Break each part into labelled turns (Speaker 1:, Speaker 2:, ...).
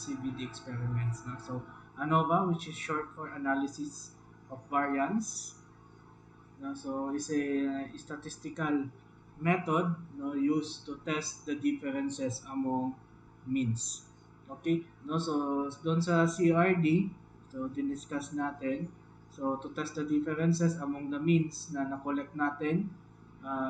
Speaker 1: CBD experiments. No? So ANOVA, which is short for analysis of variance, no? So it's a statistical method, no, used to test the differences among means. Okay, no, so doon sa CRD, so diniscuss natin. So to test the differences among the means na na-collect natin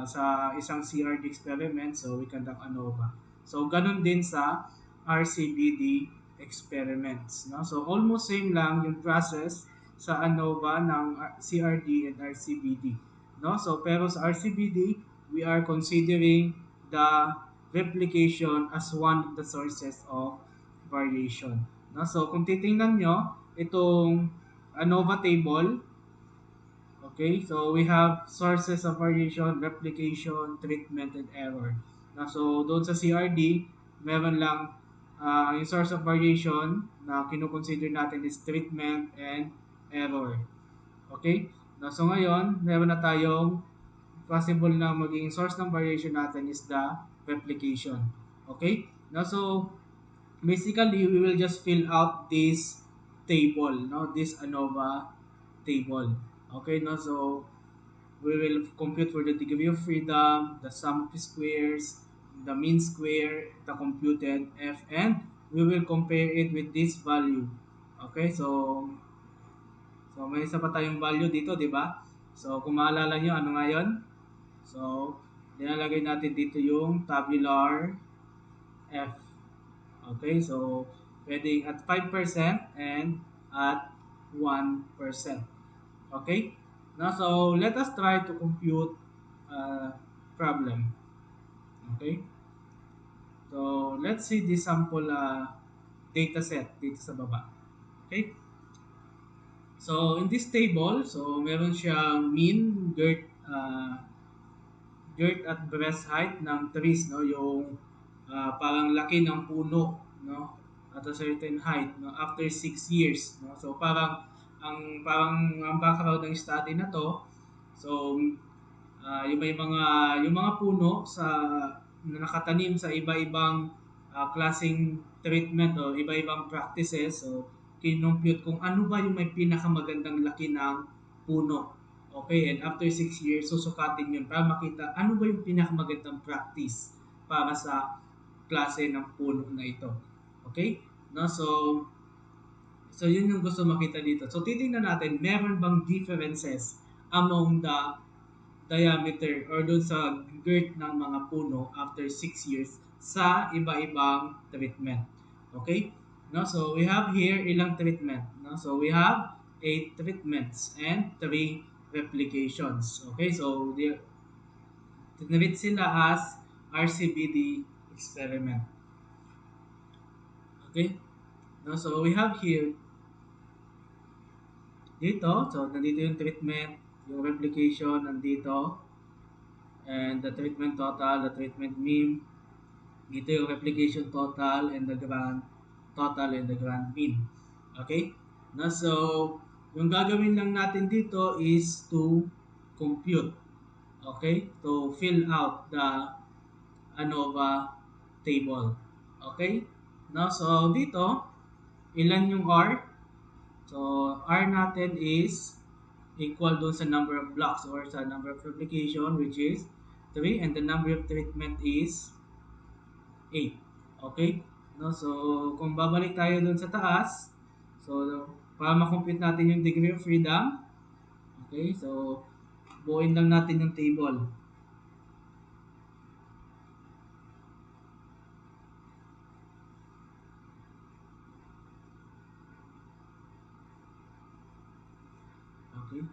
Speaker 1: sa isang CRD experiment, so we conduct ANOVA. So ganun din sa RCBD experiments. No? So almost same lang yung process sa ANOVA ng CRD and RCBD. No? So pero sa RCBD, we are considering the replication as one of the sources of variation. No? So kung titingnan nyo, itong ANOVA table, okay, so we have sources of variation, replication, treatment, and error. So doon sa CRD, meron lang yung source of variation na kinukonsider natin is treatment and error. Okay? So ngayon, meron na tayong possible na maging source ng variation natin is the replication. Okay? So basically, we will just fill out this table, no? This ANOVA table. Okay, no? So we will compute for the degree of freedom, the sum of squares, the mean square, the computed f, and we will compare it with this value. Okay, so may isa pa tayong value dito, di ba? So kung maalala nyo, ano nga yun? So, nilalagay natin dito yung tabular f. Okay, so pwedeng at 5% and at 1%. Okay? Now, so let us try to compute problem. Okay? So let's see this sample data set dito sa baba. Okay? So in this table, so meron siyang mean girth at breast height ng trees, no, yung parang laki ng puno, no, at a certain height, no, after 6 years, no. So parang ang background ng study na to, so yung mga puno na nakatanim sa iba-ibang klaseng treatment o iba-ibang practices, so kinompute kung ano ba yung may pinakamagandang laki ng puno. Okay, and after 6 years, susukatin yun para makita ano ba yung pinakamagandang practice para sa klase ng puno na ito. Okay? No, so yun yung gusto makita dito. So titingnan natin, meron bang differences among the diameter or dun sa girth ng mga puno after 6 years sa iba-ibang treatment. Okay? No, so we have here ilang treatment. No? So we have 8 treatments and 3 replications. Okay? So tinreat sila as RCBD experiment. Okay? No, so we have here dito, so nandito yung treatment, yung replication nandito, and the treatment total, the treatment mean, dito yung replication total and the grand total and the grand mean. Okay? So, yung gagawin lang natin dito is to compute. Okay? To fill out the ANOVA table. Okay? So dito, ilan yung R? So, R natin is equal dun sa number of blocks or sa number of replication, which is 3, and the number of treatment is 8. Okay? So kung babalik tayo dun sa taas, so para ma-compute natin yung degree of freedom, okay, so buuin lang natin yung table. Okay?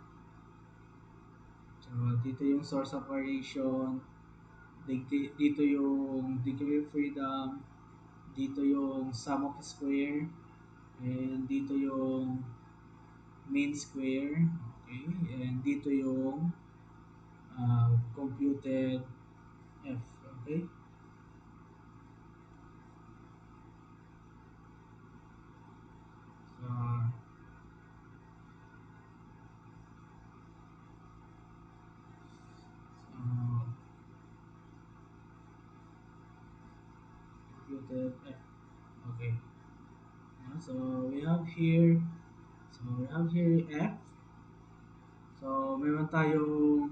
Speaker 1: So dito yung source of variation, dito yung degree of freedom, dito yung sum of square, and dito yung mean square, okay, and dito yung computed f, okay. So computed f, okay. So we have here, F. So meron tayong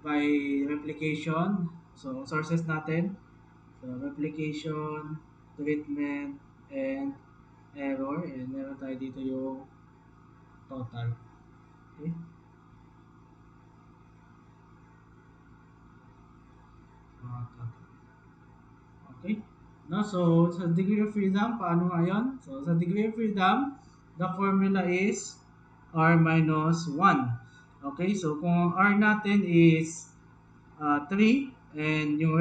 Speaker 1: by replication. So sources natin. So replication, treatment, and error. And meron tayo dito yung total. Okay? Total. Okay? No, so sa degree of freedom, paano nga yun? So sa degree of freedom, the formula is R minus 1. Okay, so kung ang R natin is 3 and yung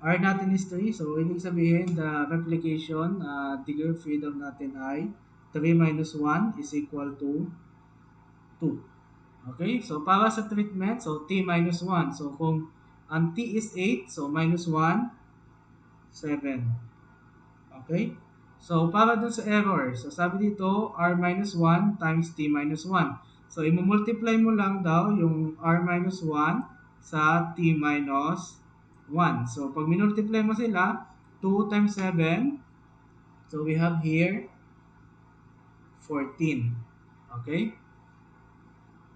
Speaker 1: R natin is 3, so ibig sabihin the replication degree of freedom natin ay 3 minus 1 is equal to 2. Okay, so para sa treatment, so t minus 1. So kung ang t is 8, so minus 1, 7. Okay? So, para dun sa error, so sabi dito, r minus 1 times t minus 1. So, i-multiply mo lang daw yung r minus 1 sa t minus 1. So, pag minultiply mo sila, 2 times 7, so we have here 14. Okay?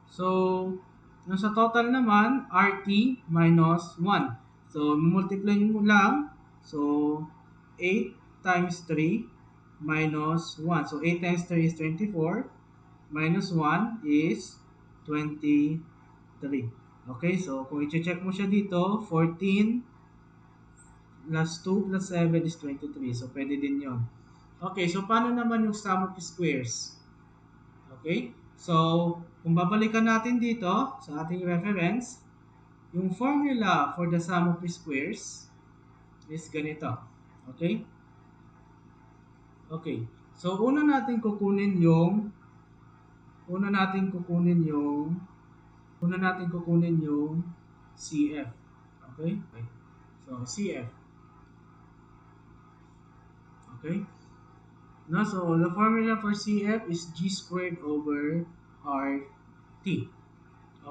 Speaker 1: So, yung sa total naman, rt minus 1. So, multiply mo lang. So, 8 times 3 minus 1. So, 8 times 3 is 24. Minus 1 is 23. Okay, so kung i-check mo siya dito, 14 plus 2 plus 7 is 23. So, pwede din yon. Okay, so paano naman yung sum of squares? Okay? So, kung babalikan natin dito sa ating reference, yung formula for the sum of squares is ganito. Okay? Okay. So, una natin kukunin yung CF. Okay? So, CF. Okay? No, so the formula for CF is G squared over RT.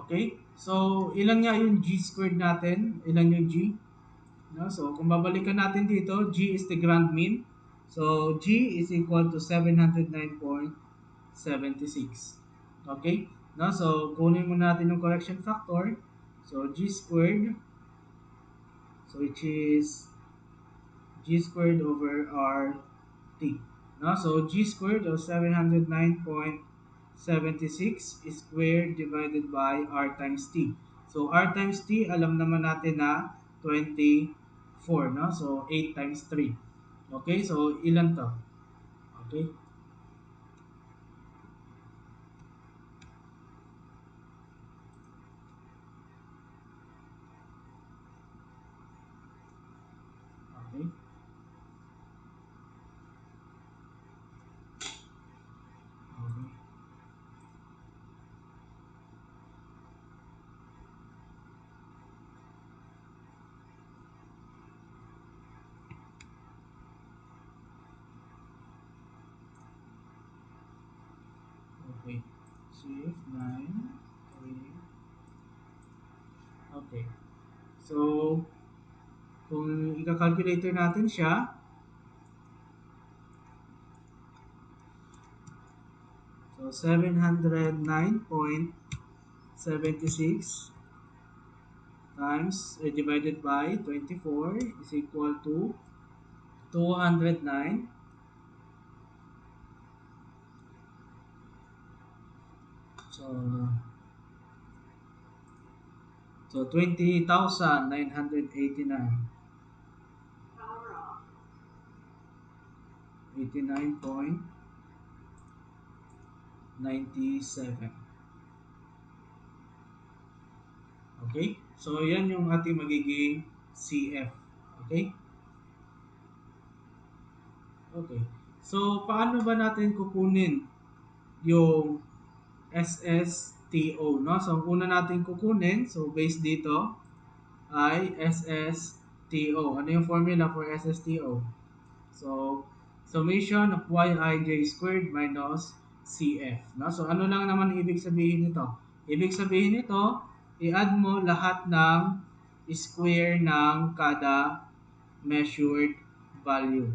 Speaker 1: Okay? So, ilan nga yung G squared natin? Ilan yung G? No? So, kung babalikan natin dito, G is the grand mean. So, G is equal to 709.76. Okay? No? So, kunin mo natin yung correction factor. So, G squared, so which is G squared over RT. No? So, G squared of 709.76 is squared divided by R times T. So, R times T, alam naman natin na 24. No? So, 8 times 3. Okay? So, ilan to? Okay? Okay? Okay. Okay. Shift 9. Okay. Okay. So, kung i-calculator natin siya, so 709.76 times divided by 24 is equal to 209. So 20,989. 89.97. Okay? So, yan yung ating magiging CF. Okay? Okay. So, paano ba natin kukunin yung SSTO, no? So, ang una natin kukunin, so based dito ay SSTO. Ano yung formula for SSTO? So, summation of yij squared minus CF. No? So, ano lang naman ibig sabihin nito? Ibig sabihin nito, i-add mo lahat ng square ng kada measured value.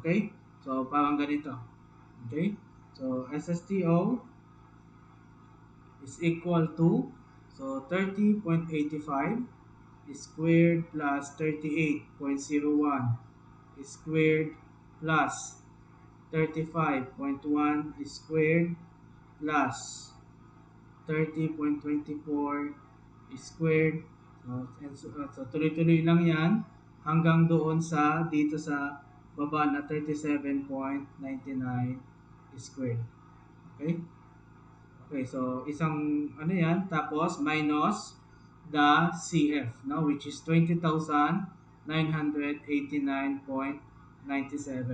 Speaker 1: Okay? So, parang ganito. Okay? So, SSTO is equal to, so 30.85 squared plus 38.01 squared plus 35.1 squared plus 30.24 squared. So tuloy-tuloy lang yan hanggang doon sa dito sa baba na 37.99 squared. Okay? Okay, so isang ano yan, tapos minus the CF, no, which is 20,989.97.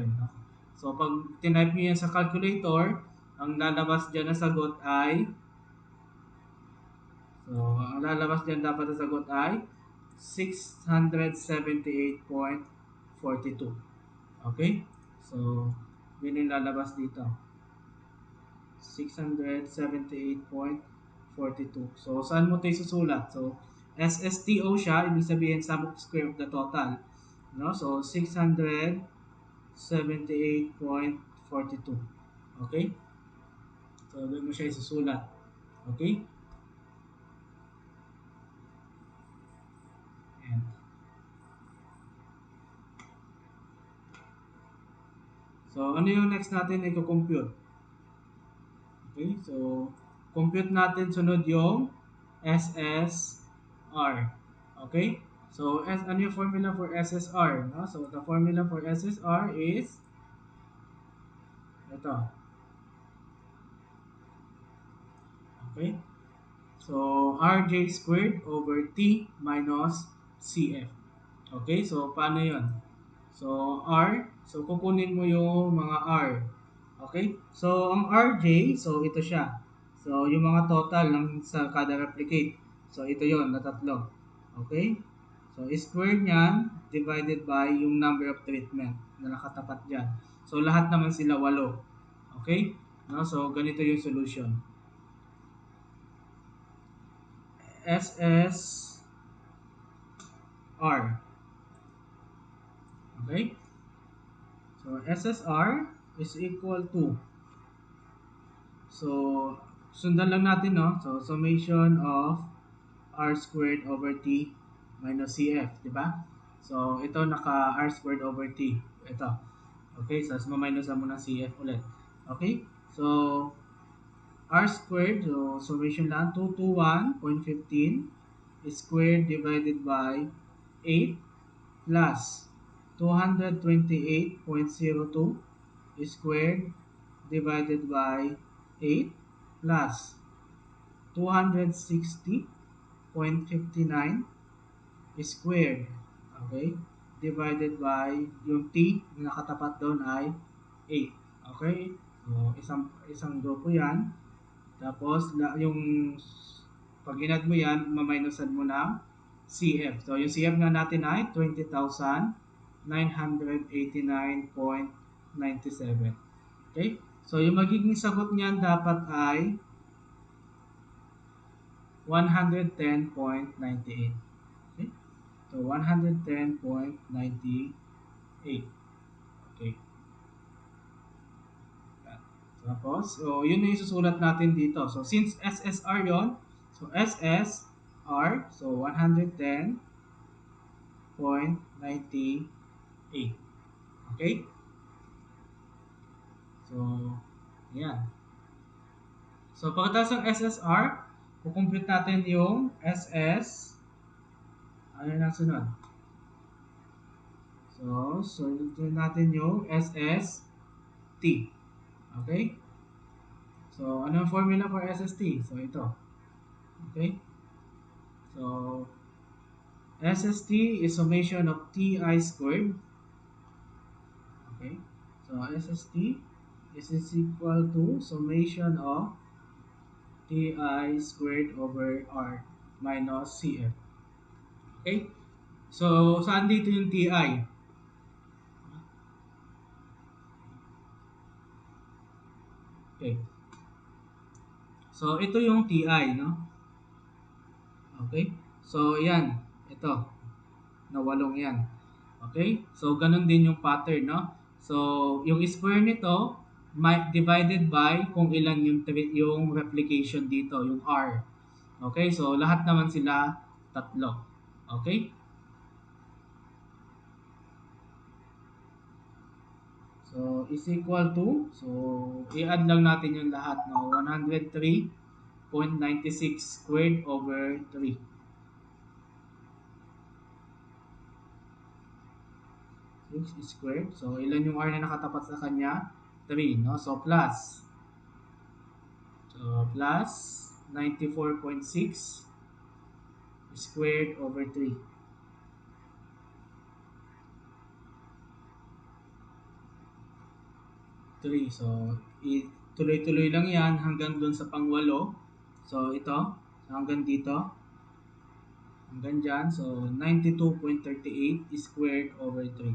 Speaker 1: No? So pag tinype nyo yan sa calculator, ang lalabas dyan na sagot ay, so ang lalabas dyan dapat na sagot ay 678.42. Okay? So, yun yung lalabas dito. 678.42. So, saan mo ito isusulat? So, SSTO siya, ibig sabihin sum of square of the total. No? So, 678.42. Okay? So, doon mo siya isusulat. Okay? Ayan. So, ano yung next natin i-compute? Okay? So, compute natin sunod yung SSR. Okay? So, ano yung formula for SSR? No? So, the formula for SSR is ito. Okay? So, RJ squared over T minus CF. Okay? So, paano yun? So, so kukunin mo yung mga R. Okay? So, ang RJ, so ito siya. So, yung mga total ng sa kada replicate. So, ito yon na tatlo. Okay? So, square niyan divided by yung number of treatment na nakatapat dyan. So, lahat naman sila 8. Okay? No? So, ganito yung solution. SSR. Okay? So, SSR is equal to, so, sundan lang natin, no? So, summation of R squared over T minus CF, di ba? So, ito naka R squared over T. Ito. Okay, so, maminusan mo ng CF ulit. Okay? So, R squared, so, summation lang, 221.15 squared divided by 8 plus 228.02 squared divided by 8 plus 260.59 squared, okay, divided by yung t na nakatapat doon ay 8. Okay? So, isang grupo yan. Tapos, yung pag inad mo yan, maminusan mo ng CF. So, yung CF nga natin ay 20,989.97. Okay? So, yung magiging sagot niyan dapat ay 110.98. Okay? So, 110.98. Okay. Tapos, so, yun na yung susulat natin dito. So, since SSR yon, so SSR, so 110.98. Okay? So, yan. So, pagkatapos ng SSR, kukumpute natin yung SS, ano na sunod? So, sunod natin yung SST. Okay? So, ano ang formula for SST? So, ito. Okay? So, SST is summation of TI squared. Okay? So, SST is equal to summation of TI squared over R minus CF. Okay? So, saan dito yung TI? Okay. So, ito yung TI, no? Okay? So, yan. Ito. Na 8 yan. Okay? So, ganun din yung pattern, no? So, yung square nito, divided by kung ilan yung replication dito, yung R. Okay? So, lahat naman sila tatlo. Okay? So, is equal to, so, i-add lang natin yung lahat, no? 103.96 squared over 3. Squared. So, ilan yung R na nakatapat sa kanya? 3, no? So, plus. So, plus 94.6 squared over 3. 3. So, tuloy-tuloy lang yan hanggang dun sa pangwalo. So, ito. Hanggang dito. Hanggang dyan. So, 92.38 squared over 3.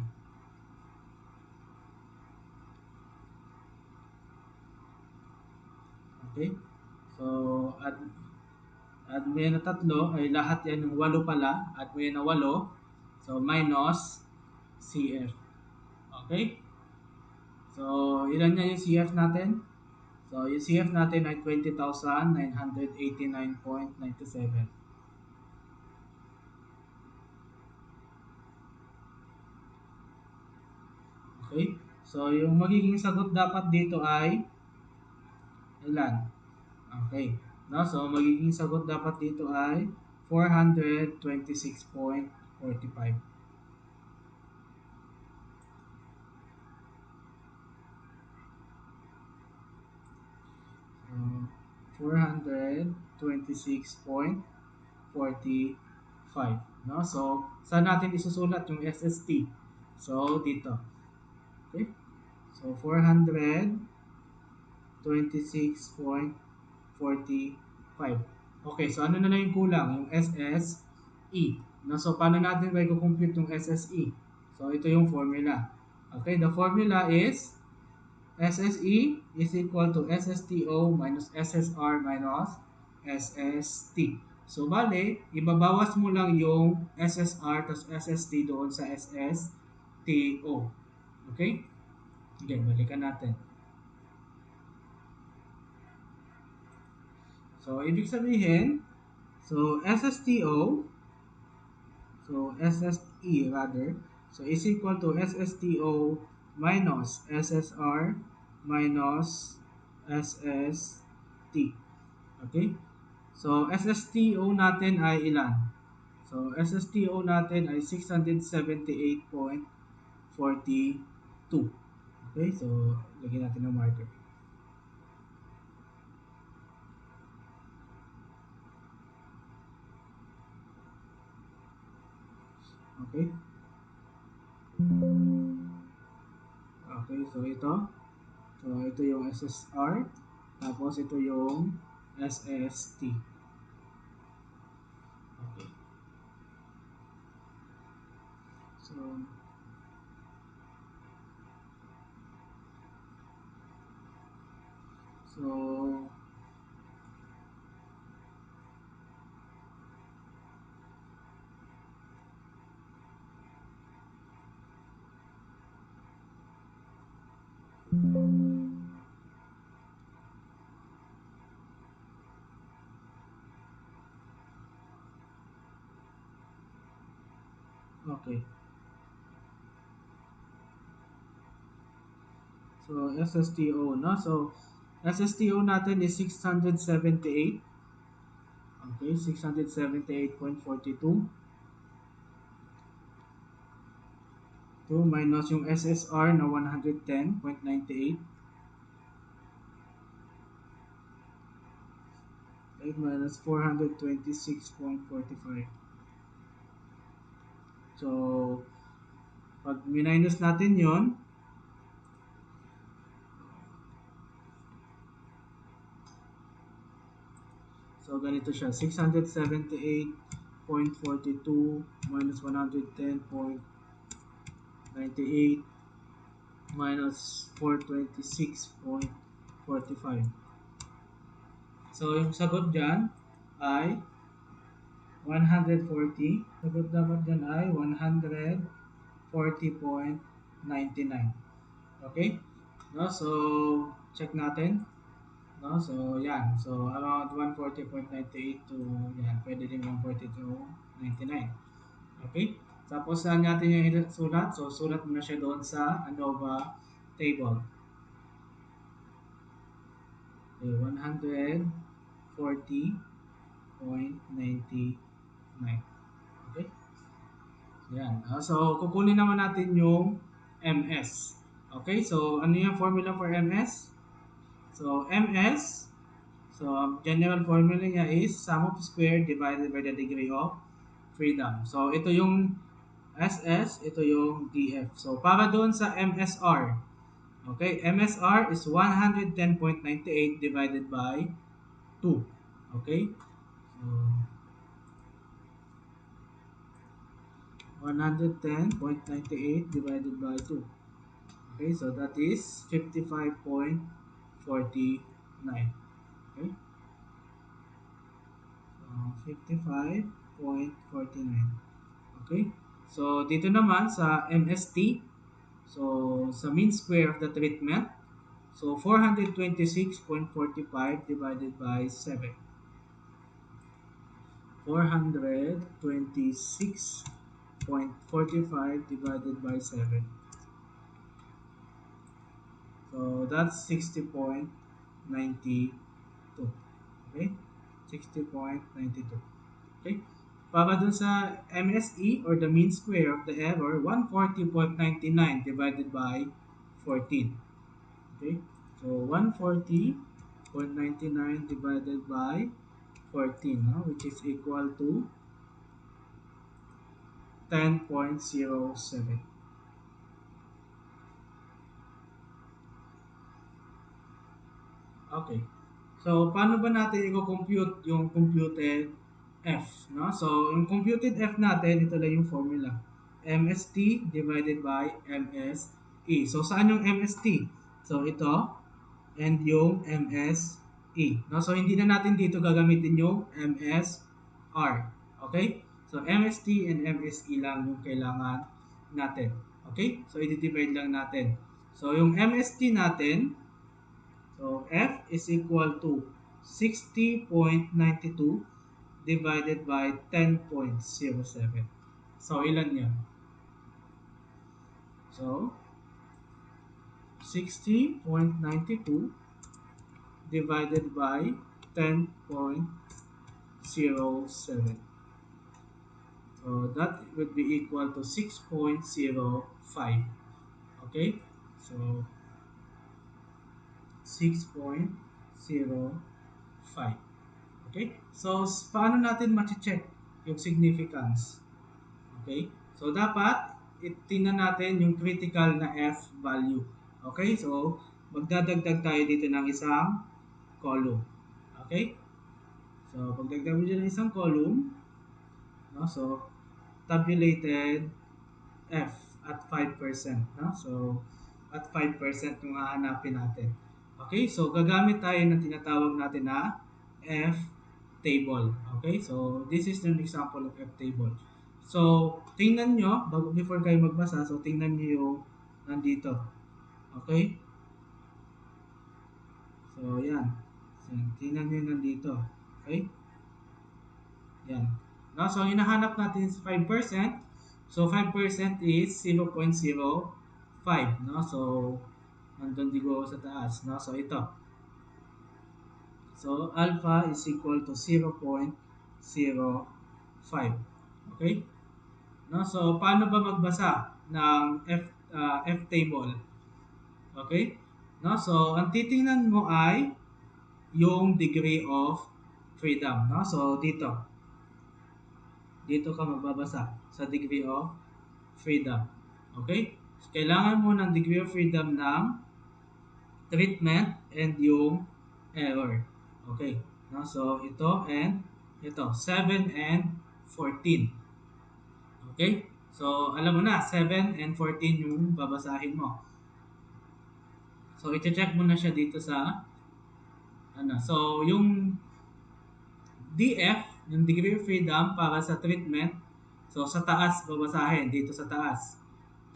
Speaker 1: Okay? So, add mo yan na tatlo, ay lahat yan ng walo pala. Add mo yan na walo. So, minus CF. Okay? So, ilan na yung CF natin? So, yung CF natin ay 20,989.97. Okay? So, yung magiging sagot dapat dito ay ilan? Okay. No? So, magiging sagot dapat dito ay 426.45. So, 426.45. No? So, saan natin isusulat yung SST? So, dito. Okay? So, 426.45. Okay, so ano na lang yung kulang? Yung SSE. No? So, paano natin ba i-compute yung SSE? So, ito yung formula. Okay, the formula is SSE is equal to SSTO minus SSR minus SST. So, bale, ibabawas mo lang yung SSR plus SST doon sa SSTO. Okay? Again, balikan natin. So, ibig sabihin, so SSTO, so SSE rather, so is equal to SSTO minus SSR minus SST. Okay? So, SSTO natin ay ilan? So, SSTO natin ay 678.42. Okay? So, lagyan natin ng marker. Okay? Okay, so ito. So, ito yung SSR. Tapos, ito yung SST. Okay. So, so, okay. So, SSTO, no? So, SSTO natin is 678. Okay, 678.42. 2 minus yung SSR na 110.98. 8 minus 426.45. So, pag minus natin yon, so ganito siya, 678.42 minus 110.98 minus 426.45. So, yung sagot dyan ay 140. Sagot dapat dyan ay 140 140.99. Okay? No, so check natin. No, so yan. So around 140.98 to yan, pwede din 142.99. Okay? Tapos saan natin yung sulat? So sulat mo na siya doon sa ANOVA table. Okay, 140.99. Okay? Yan. So kukunin naman natin yung MS. Okay? So ano yung formula for MS? So MS, so general formula niya is sum of square divided by the degree of freedom. So ito yung SS, ito yung DF. So para doon sa MSR, okay, MSR is 110.98 divided by 2. Okay? So 110.98 divided by 2. Okay, so that is 55.49. Okay? So 55.49. Okay? So dito naman sa MST, so sa mean square of the treatment, so 426.45 divided by 7. 426.45 divided by 7. So that's 60.92. Okay? 60.92. Okay? Para dun sa MSE or the mean square of the error, 140.99 divided by 14. Okay? So 140.99 divided by 14, no? Which is equal to 10.07. Okay. So, paano ba natin i-compute yung computed F? No? So, yung computed F natin, ito lang yung formula. MST divided by MSE. So, saan yung MST? So, ito and yung MSE. No? So, hindi na natin dito gagamitin yung MSR. Okay? So, MST and MSE lang yung kailangan natin. Okay? So, i-divide lang natin. So, yung MST natin, so F is equal to 60.92 divided by 10.07. So, ilan yan? So, 60.92 divided by 10.07. So, that would be equal to 6.05. Okay? So, 6.05. Okay? So, paano natin ma-check yung significance? Okay? So, dapat tingnan natin yung critical na F value. Okay? So, magdadagdag tayo dito ng isang column. Okay? So, pagdagdag mo dyan ng isang column, no? So, tabulated F at 5%. No? So, at 5% yung hahanapin natin. Okay? So, gagamit tayo ng tinatawag natin na F table. Okay? So, this is an example of F table. So, tingnan nyo, before kayo magbasa, so tingnan nyo yung nandito. Okay? So, yan. So, tingnan nyo yung nandito. Okay? Yan. No? So, hinahanap natin is 5%. So, 5% is 0.05. No? So, nandun digo sa taas. No? So, ito. So, alpha is equal to 0.05. Okay? No? So, paano ba magbasa ng F table? Okay? No? So, ang titingnan mo ay yung degree of freedom. No? So, dito. Dito ka magbabasa sa degree of freedom. Okay? So, kailangan mo ng degree of freedom ng treatment and yung error. Okay? No? So, ito and ito. 7 and 14. Okay? So, alam mo na, 7 and 14 yung babasahin mo. So, i-check mo na siya dito sa So, yung DF, yung degree of freedom para sa treatment, so sa taas babasahin, dito sa taas.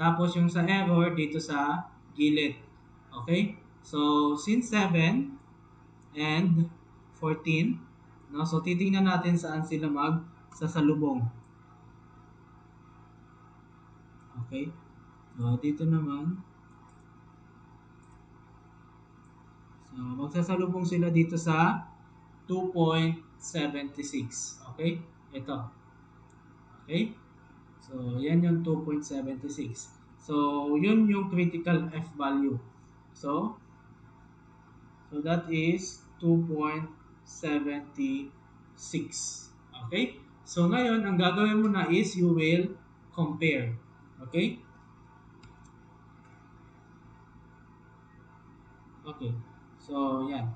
Speaker 1: Tapos yung sa error dito sa gilid. Okay? So, since 7 and 14, no? So, titingnan natin saan sila magsasalubong. Okay? So, dito naman. So, magsasalubong sila dito sa 2.76. Okay? Ito. Okay? So, yan yung 2.76. So, yun yung critical F value. So, that is 2.76. Okay? So, ngayon, ang gagawin mo na is you will compare. Okay? Okay. So, yan.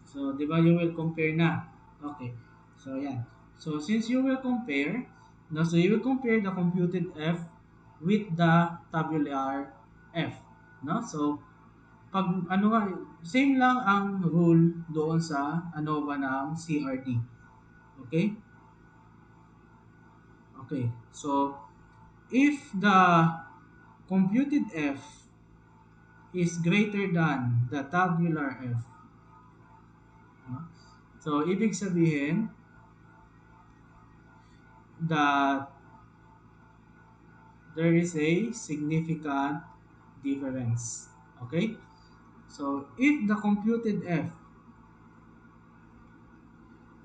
Speaker 1: So, di ba you will compare na? Okay. So, yan. So, since you will compare, no, so you will compare the computed F with the tabular F. No? So, pag ano nga, same lang ang rule doon sa ANOVA ng CRD. Okay? Okay. So, if the computed F is greater than the tabular F, no? So, ibig sabihin that there is a significant difference. Okay? So, if the computed F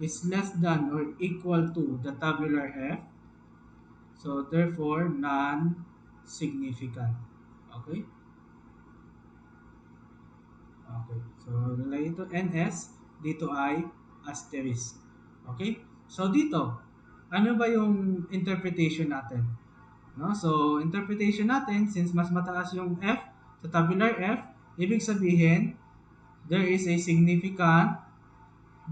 Speaker 1: is less than or equal to the tabular F, so therefore non-significant. Okay? Okay. So, nilagay ito NS, dito ay asterisk. Okay? So, dito, ano ba yung interpretation natin? No? So, interpretation natin, since mas mataas yung F sa tabular F, ibig sabihin, there is a significant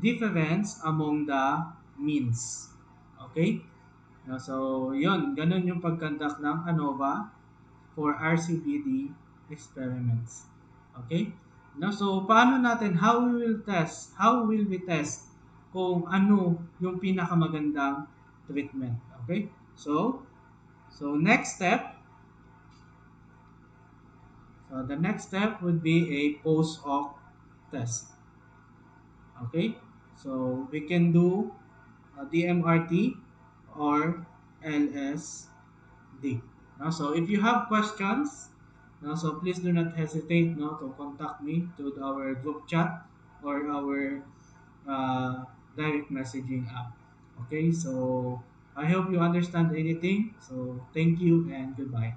Speaker 1: difference among the means. Okay? No, so, yun. Ganun yung pag-conduct ng ANOVA for RCBD experiments. Okay? No, so, paano natin, how will we test kung ano yung pinakamagandang treatment? Okay? So next step, so the next step would be a post-hoc test. Okay? So we can do DMRT or LSD. No? So if you have questions, no, so please do not hesitate, no, to contact me to our group chat or our direct messaging app. Okay? So I hope you understand anything. So thank you and goodbye.